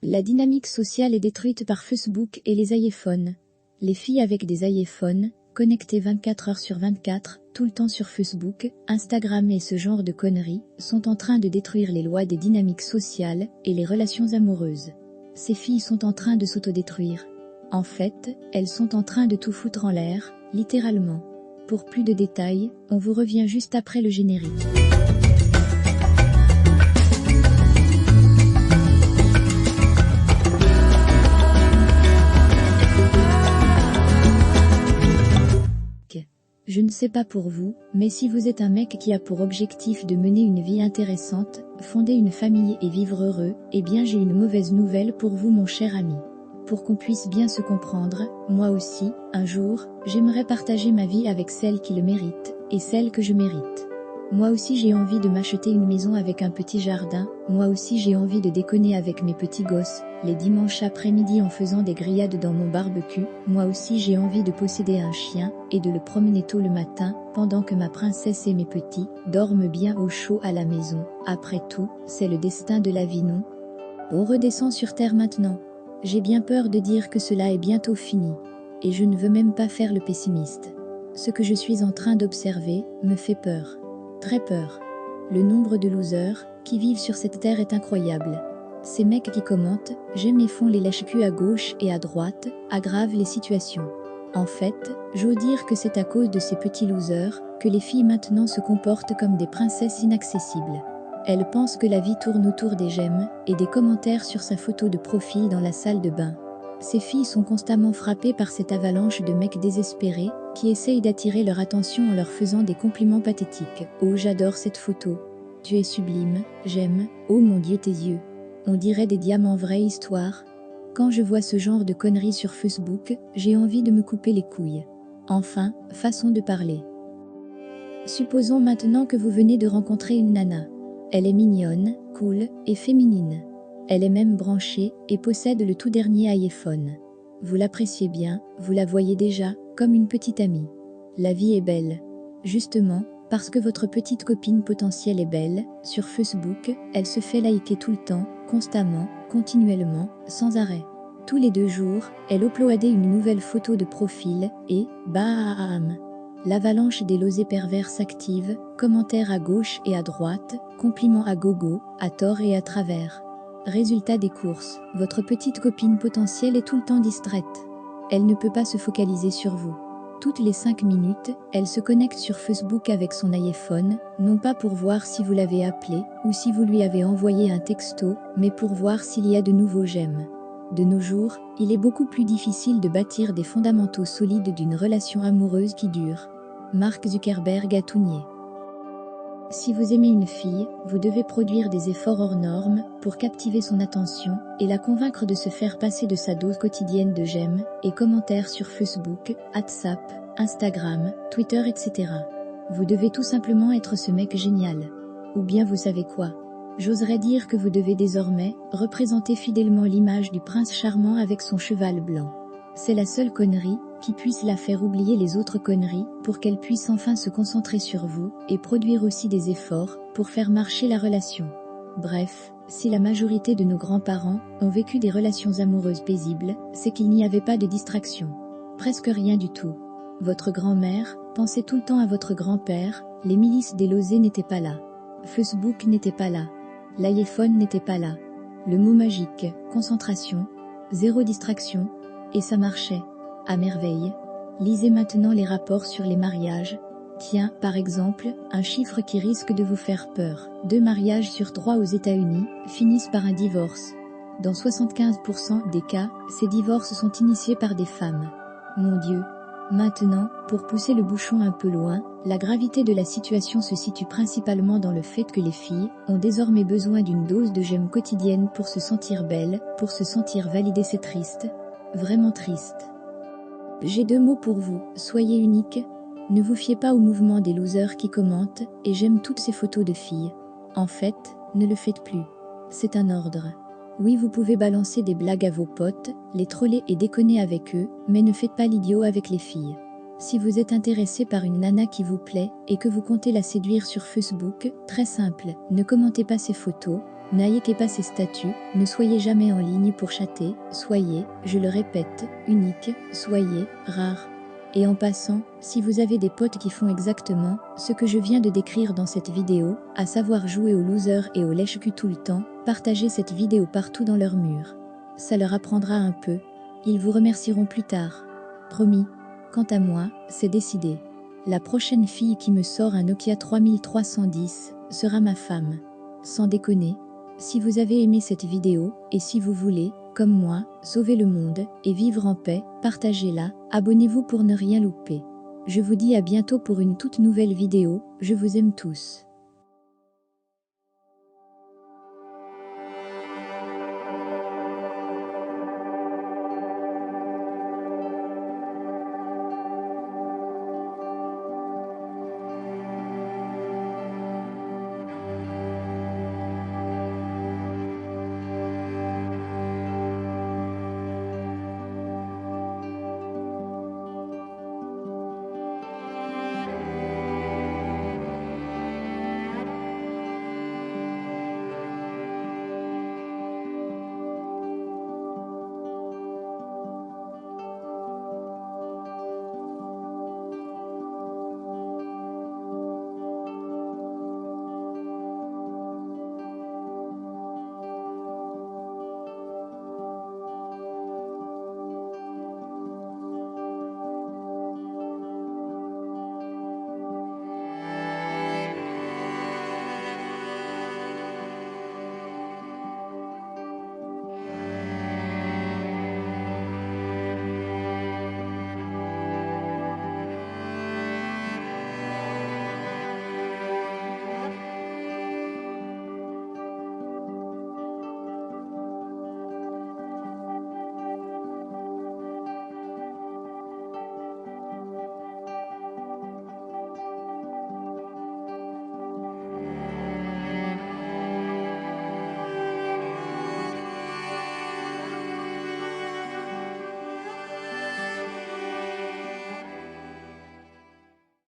La dynamique sociale est détruite par Facebook et les iPhones. Les filles avec des iPhones, connectées 24 heures sur 24, tout le temps sur Facebook, Instagram et ce genre de conneries, sont en train de détruire les lois des dynamiques sociales et les relations amoureuses. Ces filles sont en train de s'autodétruire. En fait, elles sont en train de tout foutre en l'air, littéralement. Pour plus de détails, on vous revient juste après le générique. Je ne sais pas pour vous, mais si vous êtes un mec qui a pour objectif de mener une vie intéressante, fonder une famille et vivre heureux, eh bien j'ai une mauvaise nouvelle pour vous mon cher ami. Pour qu'on puisse bien se comprendre, moi aussi, un jour, j'aimerais partager ma vie avec celle qui le mérite, et celle que je mérite. Moi aussi j'ai envie de m'acheter une maison avec un petit jardin, moi aussi j'ai envie de déconner avec mes petits gosses, les dimanches après-midi en faisant des grillades dans mon barbecue, moi aussi j'ai envie de posséder un chien, et de le promener tôt le matin, pendant que ma princesse et mes petits, dorment bien au chaud à la maison. Après tout, c'est le destin de la vie, non? On redescend sur terre maintenant. J'ai bien peur de dire que cela est bientôt fini. Et je ne veux même pas faire le pessimiste. Ce que je suis en train d'observer, me fait peur. Très peur. Le nombre de losers, qui vivent sur cette terre est incroyable. Ces mecs qui commentent, j'aime et font les lèche-culs à gauche et à droite, aggravent les situations. En fait, j'ose dire que c'est à cause de ces petits losers, que les filles maintenant se comportent comme des princesses inaccessibles. Elles pensent que la vie tourne autour des j'aime, et des commentaires sur sa photo de profil dans la salle de bain. Ces filles sont constamment frappées par cette avalanche de mecs désespérés, qui essayent d'attirer leur attention en leur faisant des compliments pathétiques. « Oh j'adore cette photo. Tu es sublime, j'aime, oh mon Dieu tes yeux. On dirait des diamants vraie histoire. » Quand je vois ce genre de conneries sur Facebook, j'ai envie de me couper les couilles. Enfin, façon de parler. Supposons maintenant que vous venez de rencontrer une nana. Elle est mignonne, cool et féminine. Elle est même branchée et possède le tout dernier iPhone. Vous l'appréciez bien, vous la voyez déjà, comme une petite amie. La vie est belle. Justement, parce que votre petite copine potentielle est belle, sur Facebook, elle se fait liker tout le temps, constamment, continuellement, sans arrêt. Tous les 2 jours, elle uploadait une nouvelle photo de profil, et, bam! L'avalanche des losers pervers s'active, commentaires à gauche et à droite, compliments à gogo, à tort et à travers. Résultat des courses, votre petite copine potentielle est tout le temps distraite. Elle ne peut pas se focaliser sur vous. Toutes les 5 minutes, elle se connecte sur Facebook avec son iPhone, non pas pour voir si vous l'avez appelé, ou si vous lui avez envoyé un texto, mais pour voir s'il y a de nouveaux j'aime. De nos jours, il est beaucoup plus difficile de bâtir des fondamentaux solides d'une relation amoureuse qui dure. Mark Zuckerberg a tout nié. Si vous aimez une fille, vous devez produire des efforts hors normes pour captiver son attention et la convaincre de se faire passer de sa dose quotidienne de j'aime et commentaires sur Facebook, WhatsApp, Instagram, Twitter, etc. Vous devez tout simplement être ce mec génial. Ou bien vous savez quoi? J'oserais dire que vous devez désormais représenter fidèlement l'image du prince charmant avec son cheval blanc. C'est la seule connerie qui puisse la faire oublier les autres conneries pour qu'elle puisse enfin se concentrer sur vous et produire aussi des efforts pour faire marcher la relation. Bref, si la majorité de nos grands-parents ont vécu des relations amoureuses paisibles, c'est qu'il n'y avait pas de distraction. Presque rien du tout. Votre grand-mère pensait tout le temps à votre grand-père, les milices des losers n'étaient pas là. Facebook n'était pas là. L'iPhone n'était pas là. Le mot magique, concentration, zéro distraction, et ça marchait. À merveille. Lisez maintenant les rapports sur les mariages. Tiens, par exemple, un chiffre qui risque de vous faire peur. 2 mariages sur 3 aux États-Unis finissent par un divorce. Dans 75% des cas, ces divorces sont initiés par des femmes. Mon Dieu. Maintenant, pour pousser le bouchon un peu loin, la gravité de la situation se situe principalement dans le fait que les filles ont désormais besoin d'une dose de j'aime quotidienne pour se sentir belles, pour se sentir validées. C'est triste. Vraiment triste. J'ai 2 mots pour vous, soyez unique. Ne vous fiez pas au mouvement des losers qui commentent et j'aime toutes ces photos de filles. En fait, ne le faites plus. C'est un ordre. Oui, vous pouvez balancer des blagues à vos potes, les troller et déconner avec eux, mais ne faites pas l'idiot avec les filles. Si vous êtes intéressé par une nana qui vous plaît et que vous comptez la séduire sur Facebook, très simple, ne commentez pas ses photos, n'likez pas ses statuts, ne soyez jamais en ligne pour chatter, soyez, je le répète, unique, soyez rare. Et en passant, si vous avez des potes qui font exactement ce que je viens de décrire dans cette vidéo, à savoir jouer aux losers et aux lèche-cul tout le temps, partagez cette vidéo partout dans leur mur. Ça leur apprendra un peu. Ils vous remercieront plus tard. Promis. Quant à moi, c'est décidé. La prochaine fille qui me sort un Nokia 3310 sera ma femme. Sans déconner. Si vous avez aimé cette vidéo, et si vous voulez, comme moi, sauver le monde et vivre en paix, partagez-la, abonnez-vous pour ne rien louper. Je vous dis à bientôt pour une toute nouvelle vidéo, je vous aime tous.